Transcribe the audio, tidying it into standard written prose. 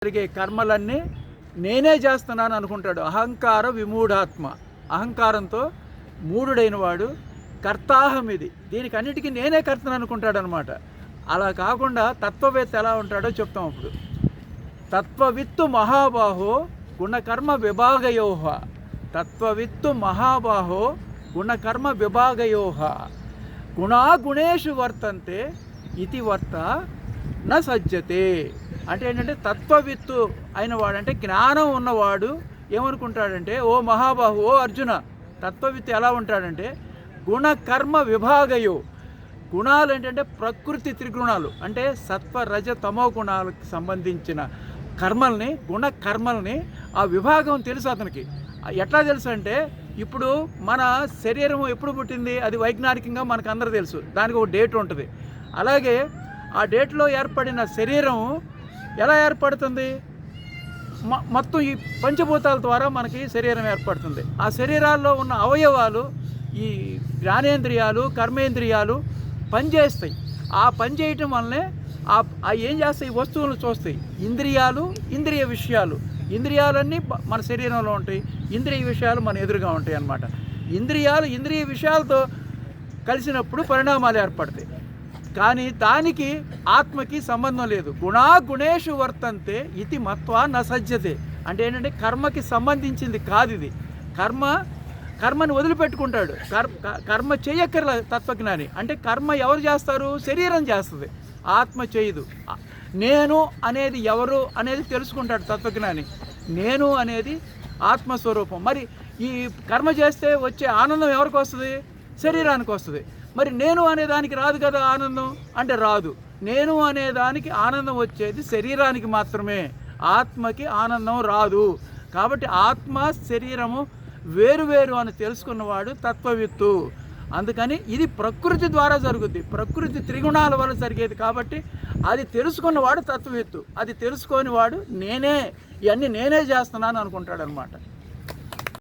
జరిగే కర్మలన్నీ నేనే చేస్తున్నాను అనుకుంటాడు. అహంకార విమూఢాత్మ, అహంకారంతో మూఢుడైన వాడు కర్తాహం, ఇది దీనికి అన్నిటికీ నేనే కర్తను అనుకుంటాడు అనమాట. అలా కాకుండా తత్వవేత్త ఎలా ఉంటాడో చెప్తాం. అప్పుడు తత్వవిత్తు మహాబాహో గుణకర్మ విభాగయోహ, తత్వవిత్తు మహాబాహో గుణకర్మ విభాగయోహ, గుణాగుణేషు వర్తంతే ఇతి వర్త న సజ్జతే. అంటే ఏంటంటే తత్వవిత్తు అయిన వాడు, అంటే జ్ఞానం ఉన్నవాడు ఏమనుకుంటాడంటే, ఓ మహాబాహు, ఓ అర్జున, తత్వవిత్తు ఎలా ఉంటాడంటే గుణకర్మ విభాగయో, గుణాలు ఏంటంటే ప్రకృతి త్రిగుణాలు, అంటే సత్వ రజ తమో గుణాలకు సంబంధించిన కర్మల్ని, గుణ కర్మల్ని ఆ విభాగం తెలుసు అతనికి. ఎట్లా తెలుసు అంటే, ఇప్పుడు మన శరీరం ఎప్పుడు పుట్టింది అది వైజ్ఞానికంగా మనకు అందరూ తెలుసు, దానికి ఒక డేట్ ఉంటుంది. అలాగే ఆ డేట్లో ఏర్పడిన శరీరం ఎలా ఏర్పడుతుంది? మొత్తం ఈ పంచభూతాల ద్వారా మనకి శరీరం ఏర్పడుతుంది. ఆ శరీరాల్లో ఉన్న అవయవాలు, ఈ జ్ఞానేంద్రియాలు, కర్మేంద్రియాలు పనిచేస్తాయి. ఆ పని చేయటం వల్లనే ఏం చేస్తాయి? వస్తువులను చూస్తాయి. ఇంద్రియాలు, ఇంద్రియ విషయాలు, ఇంద్రియాలన్నీ మన శరీరంలో ఉంటాయి, ఇంద్రియ విషయాలు మన ఎదురుగా ఉంటాయి అన్నమాట. ఇంద్రియాలు ఇంద్రియ విషయాలతో కలిసినప్పుడు పరిణామాలు ఏర్పడతాయి. కానీ దానికి ఆత్మకి సంబంధం లేదు. గుణాగుణేషు వర్తంతే ఇతి మత్వా న సజ్జతే. అంటే ఏంటంటే కర్మకి సంబంధించింది కాదు ఇది. కర్మని వదిలిపెట్టుకుంటాడు. కర్మ చేయక్కర్ల తత్వజ్ఞాని. అంటే కర్మ ఎవరు చేస్తారు? శరీరం చేస్తుంది, ఆత్మ చేయదు. నేను అనేది ఎవరు అనేది తెలుసుకుంటాడు తత్వజ్ఞాని. నేను అనేది ఆత్మస్వరూపం. మరి ఈ కర్మ చేస్తే వచ్చే ఆనందం ఎవరికి వస్తుంది? శరీరానికి వస్తుంది. మరి నేను అనేదానికి రాదు కదా ఆనందం, అంటే రాదు. నేను అనేదానికి ఆనందం వచ్చేది శరీరానికి మాత్రమే, ఆత్మకి ఆనందం రాదు. కాబట్టి ఆత్మ శరీరము వేరు అని తెలుసుకున్నవాడు తత్వవిత్తు. అందుకని ఇది ప్రకృతి ద్వారా జరుగుద్ది, ప్రకృతి త్రిగుణాల వల్ల జరిగేది. కాబట్టి అది తెలుసుకున్నవాడు తత్వవిత్తు. అది తెలుసుకొని వాడు ఇవన్నీ నేనే చేస్తున్నాను అనుకుంటాడు అనమాట.